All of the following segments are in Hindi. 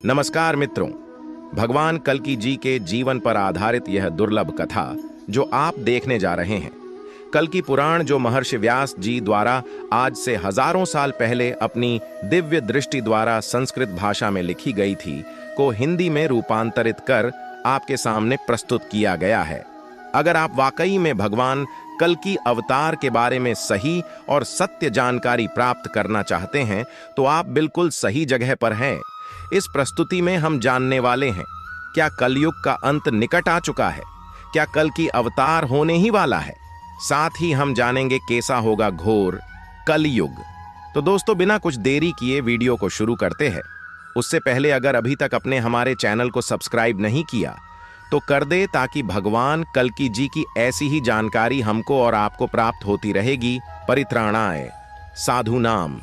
नमस्कार मित्रों। भगवान कल्कि जी के जीवन पर आधारित यह दुर्लभ कथा जो आप देखने जा रहे हैं, कल्कि पुराण, जो महर्षि व्यास जी द्वारा आज से हजारों साल पहले अपनी दिव्य दृष्टि द्वारा संस्कृत भाषा में लिखी गई थी, को हिंदी में रूपांतरित कर आपके सामने प्रस्तुत किया गया है। अगर आप वाकई में भगवान कल्कि अवतार के बारे में सही और सत्य जानकारी प्राप्त करना चाहते हैं, तो आप बिल्कुल सही जगह पर हैं। इस प्रस्तुति में हम जानने वाले हैं, क्या कलयुग का अंत निकट आ चुका है? क्या कल्कि अवतार होने ही वाला है? साथ ही हम जानेंगे कैसा होगा घोर कलयुग। तो दोस्तों, बिना कुछ देरी किए वीडियो को शुरू करते हैं। उससे पहले अगर अभी तक अपने हमारे चैनल को सब्सक्राइब नहीं किया तो कर दे, ताकि भगवान कल्कि जी की ऐसी ही जानकारी हमको और आपको प्राप्त होती रहेगी। परित्राणाय साधूनाम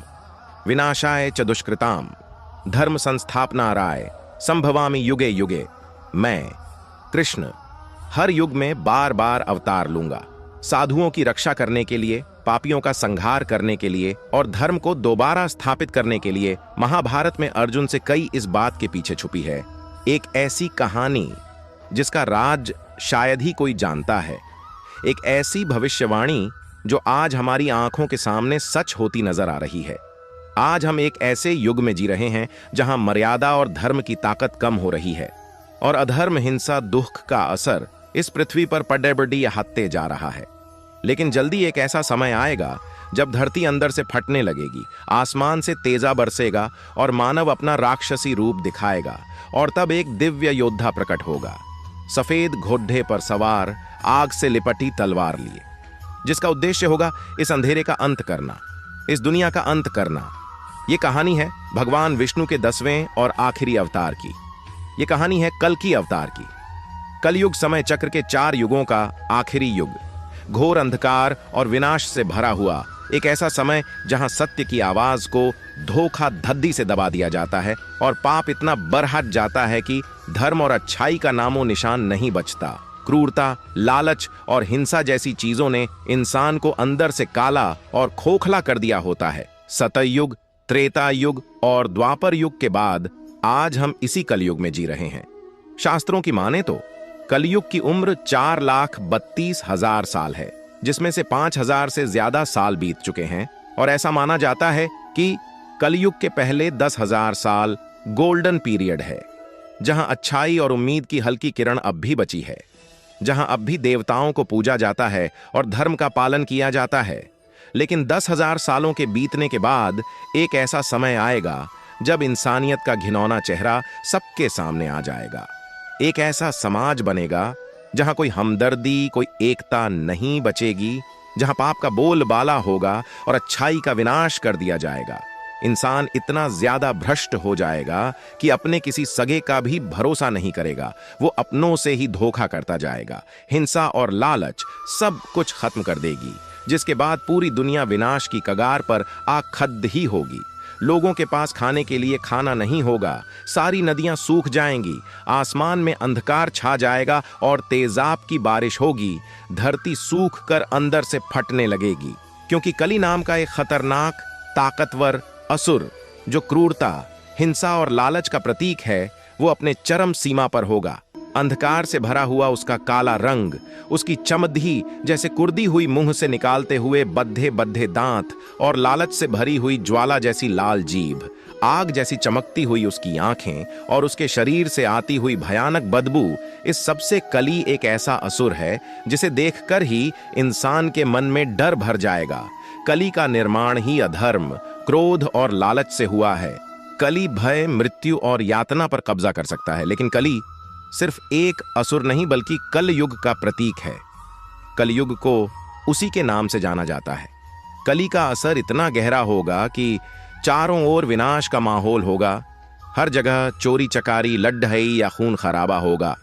विनाशाय च दुष्कृताम धर्म संस्थापनाराय संभवामि युगे युगे। मैं कृष्ण हर युग में बार बार अवतार लूंगा, साधुओं की रक्षा करने के लिए, पापियों का संहार करने के लिए और धर्म को दोबारा स्थापित करने के लिए। महाभारत में अर्जुन से कई इस बात के पीछे छुपी है एक ऐसी कहानी जिसका राज शायद ही कोई जानता है। एक ऐसी भविष्यवाणी जो आज हमारी आंखों के सामने सच होती नजर आ रही है। आज हम एक ऐसे युग में जी रहे हैं जहां मर्यादा और धर्म की ताकत कम हो रही है और अधर्म, हिंसा, दुख का असर इस पृथ्वी पर पड्डे हटते जा रहा है। लेकिन जल्दी एक ऐसा समय आएगा जब धरती अंदर से फटने लगेगी, आसमान से तेजा बरसेगा और मानव अपना राक्षसी रूप दिखाएगा। और तब एक दिव्य योद्धा प्रकट होगा, सफेद घोड़े पर सवार, आग से लिपटी तलवार लिए, जिसका उद्देश्य होगा इस अंधेरे का अंत करना, इस दुनिया का अंत करना। ये कहानी है भगवान विष्णु के 10वें और आखिरी अवतार की। ये कहानी है कल्कि अवतार की। कलयुग समय चक्र के 4 युगों का आखिरी युग, घोर अंधकार और विनाश से भरा हुआ एक ऐसा समय जहां सत्य की आवाज को धोखा धद्दी से दबा दिया जाता है और पाप इतना बरहट जाता है कि धर्म और अच्छाई का नामो निशान नहीं बचता। क्रूरता, लालच और हिंसा जैसी चीजों ने इंसान को अंदर से काला और खोखला कर दिया होता है। सतयुग, त्रेता युग और द्वापर युग के बाद आज हम इसी कलयुग में जी रहे हैं। शास्त्रों की माने तो कलयुग की उम्र 4,32,000 साल है, जिसमें से 5,000 से ज्यादा साल बीत चुके हैं। और ऐसा माना जाता है कि कलयुग के पहले 10,000 साल गोल्डन पीरियड है, जहां अच्छाई और उम्मीद की हल्की किरण अब भी बची है, जहां अब भी देवताओं को पूजा जाता है और धर्म का पालन किया जाता है। लेकिन 10,000 सालों के बीतने के बाद एक ऐसा समय आएगा जब इंसानियत का घिनौना चेहरा सबके सामने आ जाएगा। एक ऐसा समाज बनेगा जहां कोई हमदर्दी, कोई एकता नहीं बचेगी, जहां पाप का बोलबाला होगा और अच्छाई का विनाश कर दिया जाएगा। इंसान इतना ज्यादा भ्रष्ट हो जाएगा कि अपने किसी सगे का भी भरोसा नहीं करेगा। वो अपनों से ही धोखा करता जाएगा। हिंसा और लालच सब कुछ खत्म कर देगी, जिसके बाद पूरी दुनिया विनाश की कगार पर आखद्द ही होगी। लोगों के पास खाने के लिए खाना नहीं होगा, सारी नदियां सूख जाएंगी, आसमान में अंधकार छा जाएगा और तेजाब की बारिश होगी। धरती सूख कर अंदर से फटने लगेगी, क्योंकि कली नाम का एक खतरनाक, ताकतवर असुर, जो क्रूरता, हिंसा और लालच का प्रतीक है, वो अपने चरम सीमा पर होगा। अंधकार से भरा हुआ उसका काला रंग, उसकी चमद्दी जैसे कुर्दी हुई मुंह से निकालते हुए बद्धे बद्धे दांत और लालच से भरी हुई ज्वाला जैसी लाल जीभ, आग जैसी चमकती हुई उसकी आंखें और उसके शरीर से आती हुई भयानक बदबू, इस सबसे कली एक ऐसा असुर है जिसे देखकर ही इंसान के मन में डर भर जाएगा। कली का निर्माण ही अधर्म, क्रोध और लालच से हुआ है। कली भय, मृत्यु और यातना पर कब्जा कर सकता है, लेकिन कली सिर्फ एक असुर नहीं बल्कि कलयुग का प्रतीक है। कलयुग को उसी के नाम से जाना जाता है। कली का असर इतना गहरा होगा कि चारों ओर विनाश का माहौल होगा। हर जगह चोरी चकारी, लड्ढई या खून खराबा होगा।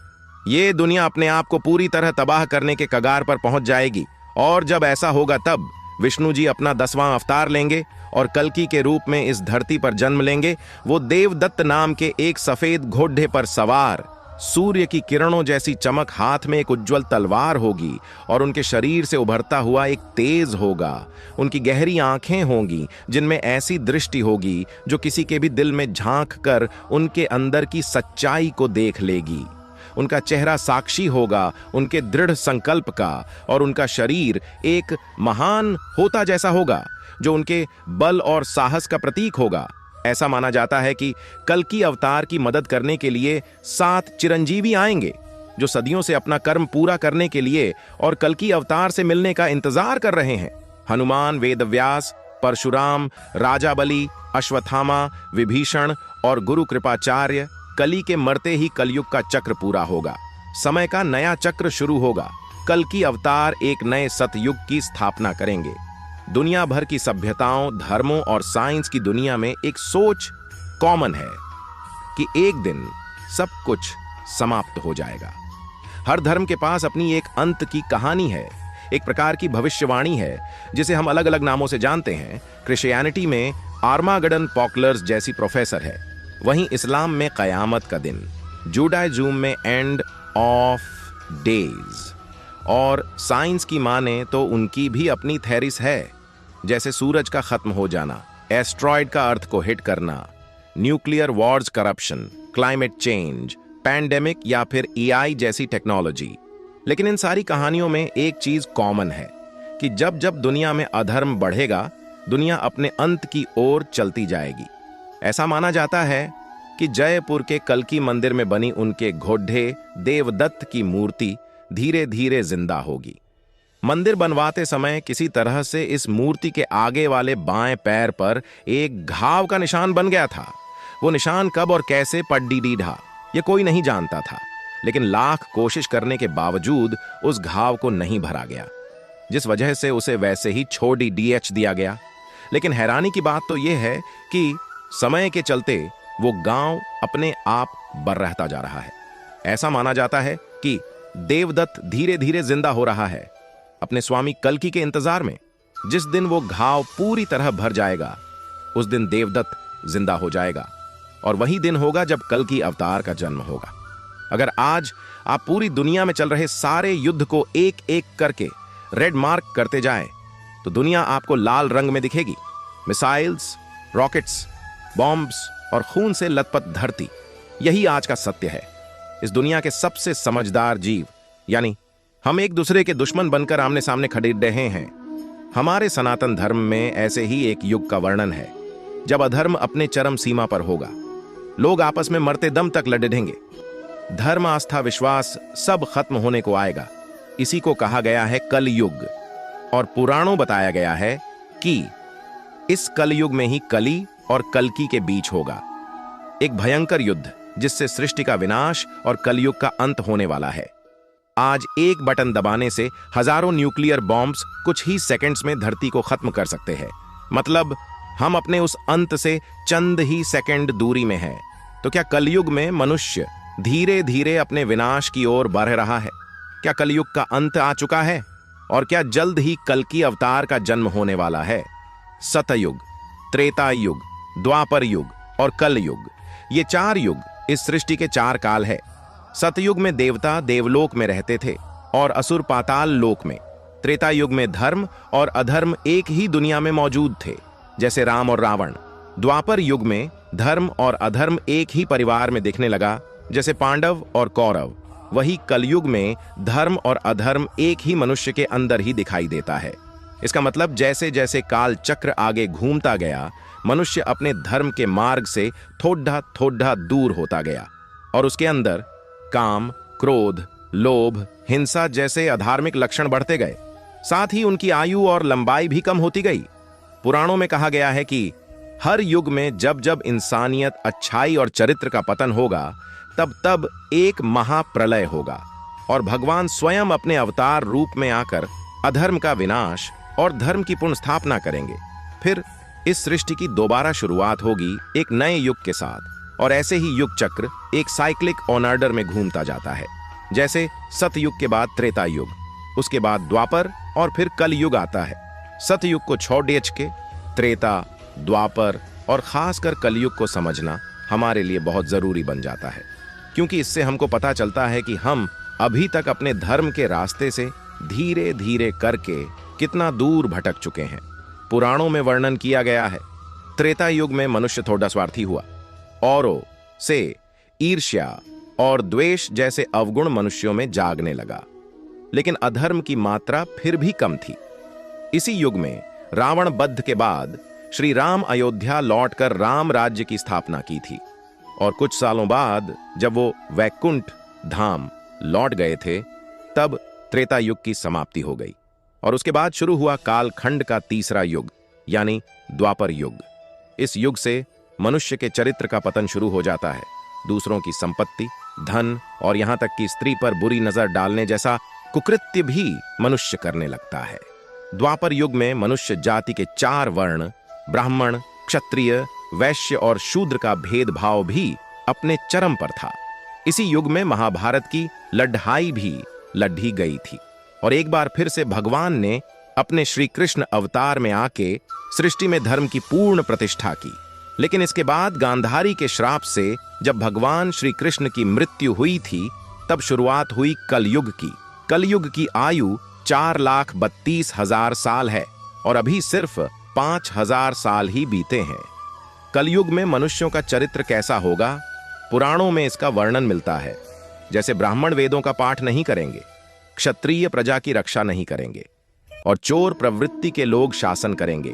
ये दुनिया अपने आप को पूरी तरह तबाह करने के कगार पर पहुंच जाएगी। और जब ऐसा होगा तब विष्णु जी अपना 10वां अवतार लेंगे और कल्कि के रूप में इस धरती पर जन्म लेंगे। वो देवदत्त नाम के एक सफेद घोड़े पर सवार, सूर्य की किरणों जैसी चमक, हाथ में एक उज्जवल तलवार होगी और उनके शरीर से उभरता हुआ एक तेज होगा। उनकी गहरी आंखें होंगी जिनमें ऐसी दृष्टि होगी जो किसी के भी दिल में झांक कर उनके अंदर की सच्चाई को देख लेगी। उनका चेहरा साक्षी होगा उनके दृढ़ संकल्प का, और उनका शरीर एक महान होता जैसा होगा जो उनके बल और साहस का प्रतीक होगा। ऐसा माना जाता है कि कल्कि अवतार की मदद करने के लिए 7 चिरंजीवी आएंगे जो सदियों से अपना कर्म पूरा करने के लिए और कल्कि अवतार से मिलने का इंतजार कर रहे हैं। हनुमान, वेदव्यास, परशुराम, राजा बलि, अश्वत्थामा, विभीषण और गुरु कृपाचार्य। कली के मरते ही कलयुग का चक्र पूरा होगा, समय का नया चक्र शुरू होगा। कल्कि अवतार एक नए सतयुग की स्थापना करेंगे। दुनिया भर की सभ्यताओं, धर्मों और साइंस की दुनिया में एक सोच कॉमन है कि एक दिन सब कुछ समाप्त हो जाएगा। हर धर्म के पास अपनी एक अंत की कहानी है, एक प्रकार की भविष्यवाणी है जिसे हम अलग अलग नामों से जानते हैं। क्रिश्चियनिटी में आर्मागडन पॉकलर्स जैसी प्रोफेसर है, वहीं इस्लाम में कयामत का दिन, जूडाइज्म में एंड ऑफ डेज, और साइंस की माने तो उनकी भी अपनी थेरिस है, जैसे सूरज का खत्म हो जाना, एस्ट्रॉयड का अर्थ को हिट करना, nuclear Wars, corruption, climate change, pandemic या फिर एआई जैसी टेक्नोलॉजी। लेकिन इन सारी कहानियों में एक चीज कॉमन है कि जब जब दुनिया में अधर्म बढ़ेगा, दुनिया अपने अंत की ओर चलती जाएगी। ऐसा माना जाता है कि जयपुर के कल्कि मंदिर में बनी उनके घोड़े देवदत्त की मूर्ति धीरे धीरे जिंदा होगी। मंदिर बनवाते समय किसी तरह से इस मूर्ति के आगे वाले बाएं पैर पर एक घाव का निशान बन गया था। वो निशान कब और कैसे पड्डी डीढ़ा ये कोई नहीं जानता था, लेकिन लाख कोशिश करने के बावजूद उस घाव को नहीं भरा गया, जिस वजह से उसे वैसे ही छोड़ी डीएच दिया गया। लेकिन हैरानी की बात तो यह है कि समय के चलते वो गांव अपने आप बढ़ रहता जा रहा है। ऐसा माना जाता है कि देवदत्त धीरे धीरे जिंदा हो रहा है अपने स्वामी कल्कि के इंतजार में। जिस दिन वो घाव पूरी तरह भर जाएगा, उस दिन देवदत्त जिंदा हो जाएगा, और वही दिन होगा जब कल्कि अवतार का जन्म होगा। अगर आज आप पूरी दुनिया में चल रहे सारे युद्ध को एक एक करके रेड मार्क करते जाएं, तो दुनिया आपको लाल रंग में दिखेगी। मिसाइल्स, रॉकेट्स, बॉम्ब्स और खून से लथपथ धरती, यही आज का सत्य है। इस दुनिया के सबसे समझदार जीव यानी हम एक दूसरे के दुश्मन बनकर आमने सामने खड़े रहे हैं। हमारे सनातन धर्म में ऐसे ही एक युग का वर्णन है जब अधर्म अपने चरम सीमा पर होगा। लोग आपस में मरते दम तक लड़ेंगे। धर्म, आस्था, विश्वास सब खत्म होने को आएगा। इसी को कहा गया है कलयुग, और पुराणों बताया गया है कि इस कलयुग में ही कली और कल्कि के बीच होगा एक भयंकर युद्ध, जिससे सृष्टि का विनाश और कलयुग का अंत होने वाला है। आज एक बटन दबाने से हजारों न्यूक्लियर बॉम्ब्स कुछ ही सेकंड्स में धरती को खत्म कर सकते हैं। मतलब हम अपने उस अंत से चंद ही सेकंड दूरी में हैं। तो क्या कलयुग में मनुष्य धीरे धीरे अपने विनाश की ओर बढ़ रहा है? क्या कलयुग का अंत आ चुका है? और क्या जल्द ही कल्कि अवतार का जन्म होने वाला है? सतयुग, त्रेता युग, द्वापर युग और कलयुग, ये 4 युग इस सृष्टि के 4 काल है। सतयुग में देवता देवलोक में रहते थे और असुर पाताल लोक में। त्रेता युग में धर्म और अधर्म एक ही दुनिया में मौजूद थे, जैसे राम और रावण। द्वापर युग में धर्म और अधर्म एक ही परिवार में दिखने लगा, जैसे पांडव और कौरव। वही कलयुग में धर्म और अधर्म एक ही मनुष्य के अंदर ही दिखाई देता है। इसका मतलब जैसे जैसे काल चक्र आगे घूमता गया, मनुष्य अपने धर्म के मार्ग से थोड़ा थोड़ा दूर होता गया और उसके अंदर काम, क्रोध, लोभ, हिंसा जैसे अधार्मिक लक्षण बढ़ते गए। साथ ही उनकी आयु और लंबाई भी कम होती गई। पुराणों में कहा गया है कि हर युग में जब जब इंसानियत, अच्छाई और चरित्र का पतन होगा, तब तब एक महाप्रलय होगा और भगवान स्वयं अपने अवतार रूप में आकर अधर्म का विनाश और धर्म की पुनः स्थापना करेंगे। फिर इस सृष्टि की दोबारा शुरुआत होगी एक नए युग के साथ, और ऐसे ही युग चक्र एक साइक्लिक ऑर्डर में घूमता जाता है। जैसे सतयुग के बाद त्रेता युग, उसके बाद द्वापर और फिर कलयुग आता है। सतयुग को छोड़ के त्रेता, द्वापर और खासकर कलयुग को समझना हमारे लिए बहुत जरूरी बन जाता है। क्योंकि इससे हमको पता चलता है कि हम अभी तक अपने धर्म के रास्ते से धीरे धीरे करके कितना दूर भटक चुके हैं। पुराणों में वर्णन किया गया है, त्रेता युग में मनुष्य थोड़ा स्वार्थी हुआ, औरों से ईर्ष्या और द्वेष जैसे अवगुण मनुष्यों में जागने लगा, लेकिन अधर्म की मात्रा फिर भी कम थी। इसी युग में रावण वध के बाद श्री राम अयोध्या लौटकर राम राज्य की स्थापना की थी, और कुछ सालों बाद जब वो वैकुंठ धाम लौट गए थे, तब त्रेता युग की समाप्ति हो गई और उसके बाद शुरू हुआ कालखंड का तीसरा युग, यानी द्वापर युग। इस युग से मनुष्य के चरित्र का पतन शुरू हो जाता है। दूसरों की संपत्ति, धन और यहां तक कि स्त्री पर बुरी नजर डालने जैसा कुकृत्य भी मनुष्य करने लगता है। द्वापर युग में मनुष्य जाति के 4 वर्ण ब्राह्मण, क्षत्रिय, वैश्य और शूद्र का भेदभाव भी अपने चरम पर था। इसी युग में महाभारत की लड़ाई भी लड़ी गई थी और एक बार फिर से भगवान ने अपने श्री कृष्ण अवतार में आके सृष्टि में धर्म की पूर्ण प्रतिष्ठा की। लेकिन इसके बाद गांधारी के श्राप से जब भगवान श्री कृष्ण की मृत्यु हुई थी, तब शुरुआत हुई कलयुग की। कलयुग की आयु 4,32,000 साल है और अभी सिर्फ 5,000 साल ही बीते हैं। कलयुग में मनुष्यों का चरित्र कैसा होगा, पुराणों में इसका वर्णन मिलता है। जैसे ब्राह्मण वेदों का पाठ नहीं करेंगे, क्षत्रिय प्रजा की रक्षा नहीं करेंगे और चोर प्रवृत्ति के लोग शासन करेंगे।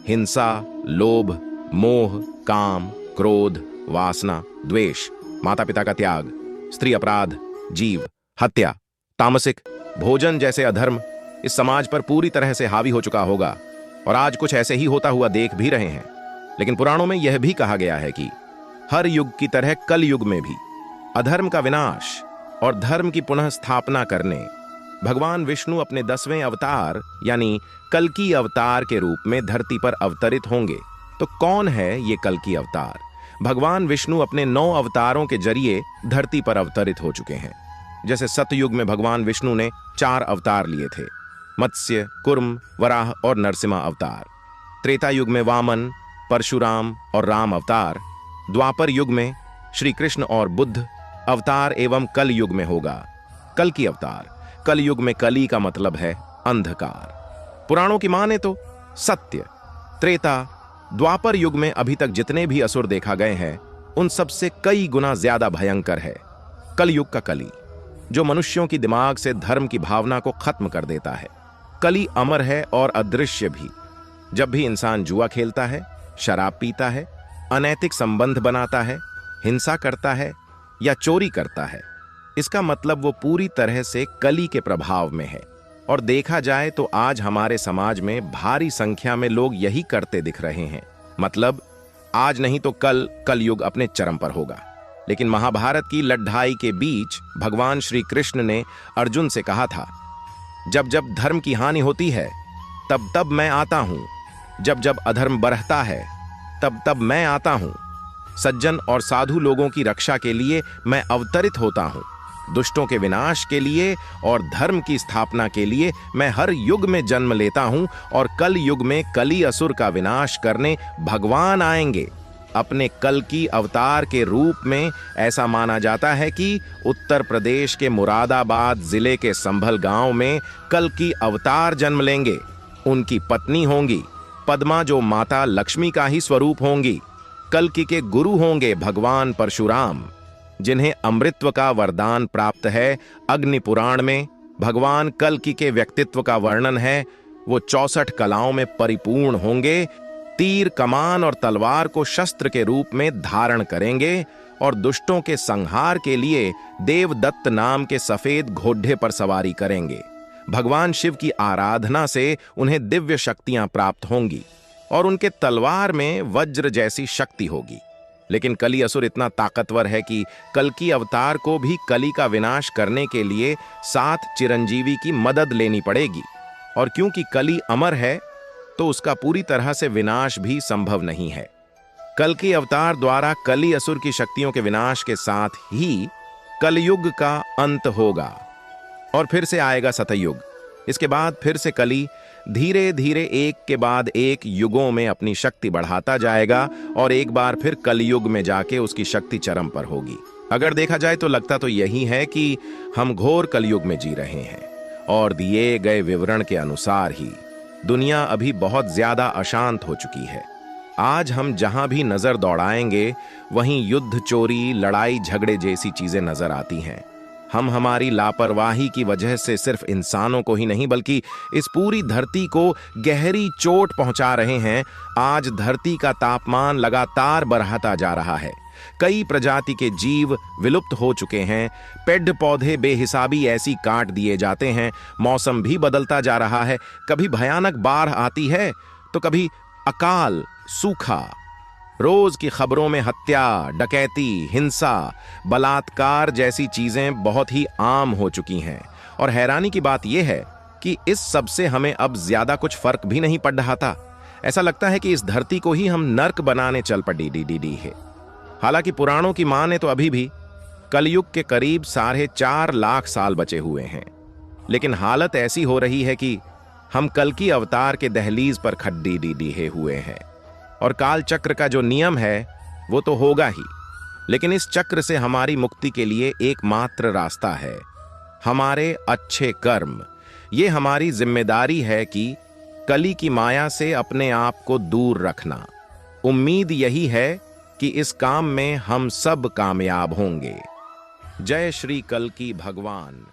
हिंसा, लोभ, मोह, काम, क्रोध, वासना, द्वेष, माता पिता का त्याग, स्त्री अपराध, जीव हत्या, तामसिक भोजन जैसे अधर्म इस समाज पर पूरी तरह से हावी हो चुका होगा और आज कुछ ऐसे ही होता हुआ देख भी रहे हैं। लेकिन पुराणों में यह भी कहा गया है कि हर युग की तरह कल युग में भी अधर्म का विनाश और धर्म की पुनः स्थापना करने भगवान विष्णु अपने 10वें अवतार यानी कल्कि अवतार के रूप में धरती पर अवतरित होंगे। तो कौन है ये कल्कि अवतार? भगवान विष्णु अपने 9 अवतारों के जरिए धरती पर अवतरित हो चुके हैं। जैसे सतयुग में भगवान विष्णु ने 4 अवतार लिए थे, मत्स्य, कुर्म, वराह और नरसिम्हा अवतार। त्रेता युग में वामन, परशुराम और राम अवतार। द्वापर युग में श्री कृष्ण और बुद्ध अवतार एवं कल युग में होगा कल्कि अवतार। कल युग में कली का मतलब है अंधकार। पुराणों की माने तो सत्य, त्रेता, द्वापर युग में अभी तक जितने भी असुर देखा गए हैं उन सबसे कई गुना ज्यादा भयंकर है कलयुग का कली, जो मनुष्यों की दिमाग से धर्म की भावना को खत्म कर देता है। कली अमर है और अदृश्य भी। जब भी इंसान जुआ खेलता है, शराब पीता है, अनैतिक संबंध बनाता है, हिंसा करता है या चोरी करता है, इसका मतलब वो पूरी तरह से कली के प्रभाव में है। और देखा जाए तो आज हमारे समाज में भारी संख्या में लोग यही करते दिख रहे हैं। मतलब आज नहीं तो कल कलयुग अपने चरम पर होगा। लेकिन महाभारत की लड़ाई के बीच भगवान श्री कृष्ण ने अर्जुन से कहा था, जब जब धर्म की हानि होती है तब तब मैं आता हूं, जब जब अधर्म बढ़ता है तब तब मैं आता हूं। सज्जन और साधु लोगों की रक्षा के लिए मैं अवतरित होता हूं। दुष्टों के विनाश के लिए और धर्म की स्थापना के लिए मैं हर युग में जन्म लेता हूं और कल युग में कली असुर का विनाश करने भगवान आएंगे अपने कल की अवतार के रूप में। ऐसा माना जाता है कि उत्तर प्रदेश के मुरादाबाद जिले के संभल गांव में कल की अवतार जन्म लेंगे। उनकी पत्नी होंगी पद्मा, जो माता लक्ष्मी का ही स्वरूप होंगी। कल्कि के गुरु होंगे भगवान परशुराम, जिन्हें अमृतत्व का वरदान प्राप्त है। अग्नि पुराण में भगवान कल्कि के व्यक्तित्व का वर्णन है। वो 64 कलाओं में परिपूर्ण होंगे, तीर, कमान और तलवार को शस्त्र के रूप में धारण करेंगे और दुष्टों के संहार के लिए देवदत्त नाम के सफेद घोड़े पर सवारी करेंगे। भगवान शिव की आराधना से उन्हें दिव्य शक्तियां प्राप्त होंगी और उनके तलवार में वज्र जैसी शक्ति होगी। लेकिन कली असुर इतना ताकतवर है कि कल्कि अवतार को भी कली का विनाश करने के लिए 7 चिरंजीवी की मदद लेनी पड़ेगी। और क्योंकि कली अमर है तो उसका पूरी तरह से विनाश भी संभव नहीं है। कल्कि अवतार द्वारा कली असुर की शक्तियों के विनाश के साथ ही कलयुग का अंत होगा और फिर से आएगा सतयुग। इसके बाद फिर से कली धीरे धीरे एक के बाद एक युगों में अपनी शक्ति बढ़ाता जाएगा और एक बार फिर कलयुग में जाके उसकी शक्ति चरम पर होगी। अगर देखा जाए तो लगता तो यही है कि हम घोर कलयुग में जी रहे हैं और दिए गए विवरण के अनुसार ही दुनिया अभी बहुत ज्यादा अशांत हो चुकी है। आज हम जहां भी नजर दौड़ाएंगे वहीं युद्ध, चोरी, लड़ाई झगड़े जैसी चीजें नजर आती हैं। हम हमारी लापरवाही की वजह से सिर्फ इंसानों को ही नहीं बल्कि इस पूरी धरती को गहरी चोट पहुंचा रहे हैं। आज धरती का तापमान लगातार बढ़ता जा रहा है। कई प्रजाति के जीव विलुप्त हो चुके हैं। पेड़ पौधे बेहिसाबी ऐसी काट दिए जाते हैं। मौसम भी बदलता जा रहा है। कभी भयानक बाढ़ आती है तो कभी अकाल, सूखा। रोज की खबरों में हत्या, डकैती, हिंसा, बलात्कार जैसी चीजें बहुत ही आम हो चुकी हैं। और हैरानी की बात यह है कि इस सब से हमें अब ज्यादा कुछ फर्क भी नहीं पड़ रहा था। ऐसा लगता है कि इस धरती को ही हम नर्क बनाने चल पड़ी डी है। हालांकि पुराणों की माने तो अभी भी कलयुग के करीब 4.5 लाख साल बचे हुए हैं, लेकिन हालत ऐसी हो रही है कि हम कल की अवतार के दहलीज पर खड्डी डी हुए हैं। और काल चक्र का जो नियम है वो तो होगा ही, लेकिन इस चक्र से हमारी मुक्ति के लिए एकमात्र रास्ता है हमारे अच्छे कर्म। ये हमारी जिम्मेदारी है कि कली की माया से अपने आप को दूर रखना। उम्मीद यही है कि इस काम में हम सब कामयाब होंगे। जय श्री कल्की भगवान।